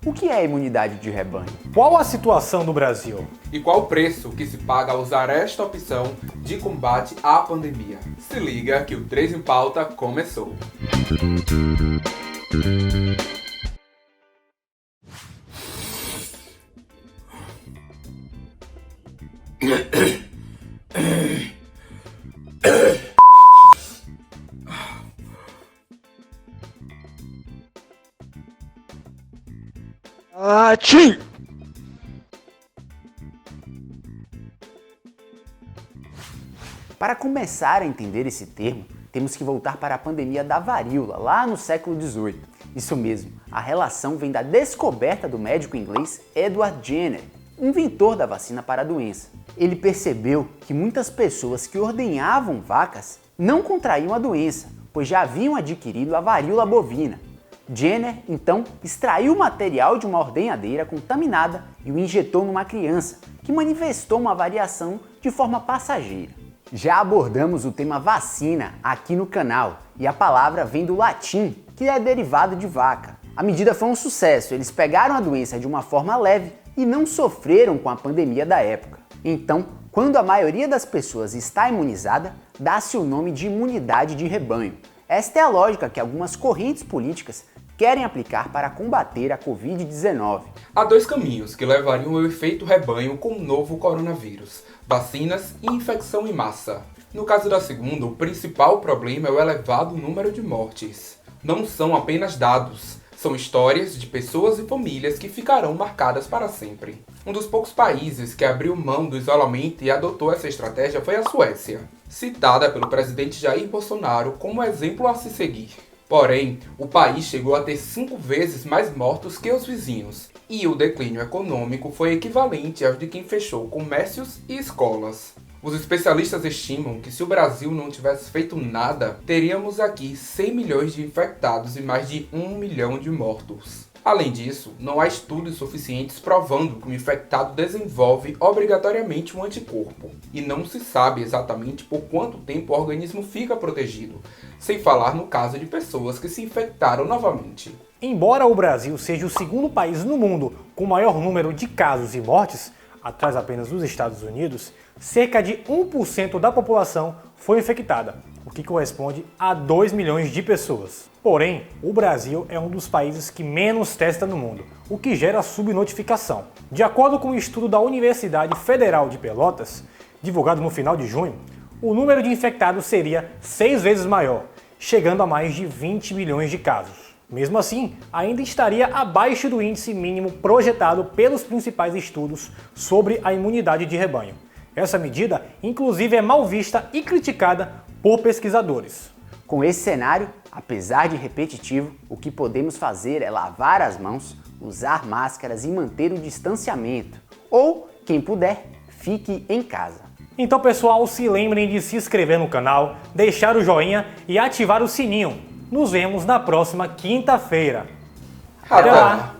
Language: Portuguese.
O que é a imunidade de rebanho? Qual a situação do Brasil? E qual o preço que se paga ao usar esta opção de combate à pandemia? Se liga que o 3 em Pauta começou! Para começar a entender esse termo, temos que voltar para a pandemia da varíola, lá no século XVIII. Isso mesmo, a relação vem da descoberta do médico inglês Edward Jenner, inventor da vacina para a doença. Ele percebeu que muitas pessoas que ordenhavam vacas não contraíam a doença, pois já haviam adquirido a varíola bovina. Jenner, então, extraiu o material de uma ordenhadeira contaminada e o injetou numa criança, que manifestou uma variação de forma passageira. Já abordamos o tema vacina aqui no canal e a palavra vem do latim, que é derivado de vaca. A medida foi um sucesso, eles pegaram a doença de uma forma leve e não sofreram com a pandemia da época. Então, quando a maioria das pessoas está imunizada, dá-se o nome de imunidade de rebanho. Esta é a lógica que algumas correntes políticas querem aplicar para combater a Covid-19. Há dois caminhos que levariam ao efeito rebanho com o novo coronavírus: vacinas e infecção em massa. No caso da segunda, o principal problema é o elevado número de mortes. Não são apenas dados, são histórias de pessoas e famílias que ficarão marcadas para sempre. Um dos poucos países que abriu mão do isolamento e adotou essa estratégia foi a Suécia, citada pelo presidente Jair Bolsonaro como exemplo a se seguir. Porém, o país chegou a ter 5 vezes mais mortos que os vizinhos, e o declínio econômico foi equivalente ao de quem fechou comércios e escolas. Os especialistas estimam que se o Brasil não tivesse feito nada, teríamos aqui 100 milhões de infectados e mais de 1 milhão de mortos. Além disso, não há estudos suficientes provando que o infectado desenvolve obrigatoriamente um anticorpo, e não se sabe exatamente por quanto tempo o organismo fica protegido, sem falar no caso de pessoas que se infectaram novamente. Embora o Brasil seja o segundo país no mundo com maior número de casos e mortes, atrás apenas dos Estados Unidos, cerca de 1% da população foi infectada, o que corresponde a 2 milhões de pessoas. Porém, o Brasil é um dos países que menos testa no mundo, o que gera subnotificação. De acordo com um estudo da Universidade Federal de Pelotas, divulgado no final de junho, o número de infectados seria 6 vezes maior, chegando a mais de 20 milhões de casos. Mesmo assim, ainda estaria abaixo do índice mínimo projetado pelos principais estudos sobre a imunidade de rebanho. Essa medida, inclusive, é mal vista e criticada por pesquisadores. Com esse cenário, apesar de repetitivo, o que podemos fazer é lavar as mãos, usar máscaras e manter o distanciamento. Ou, quem puder, fique em casa. Então, pessoal, se lembrem de se inscrever no canal, deixar o joinha e ativar o sininho. Nos vemos na próxima quinta-feira. Até lá!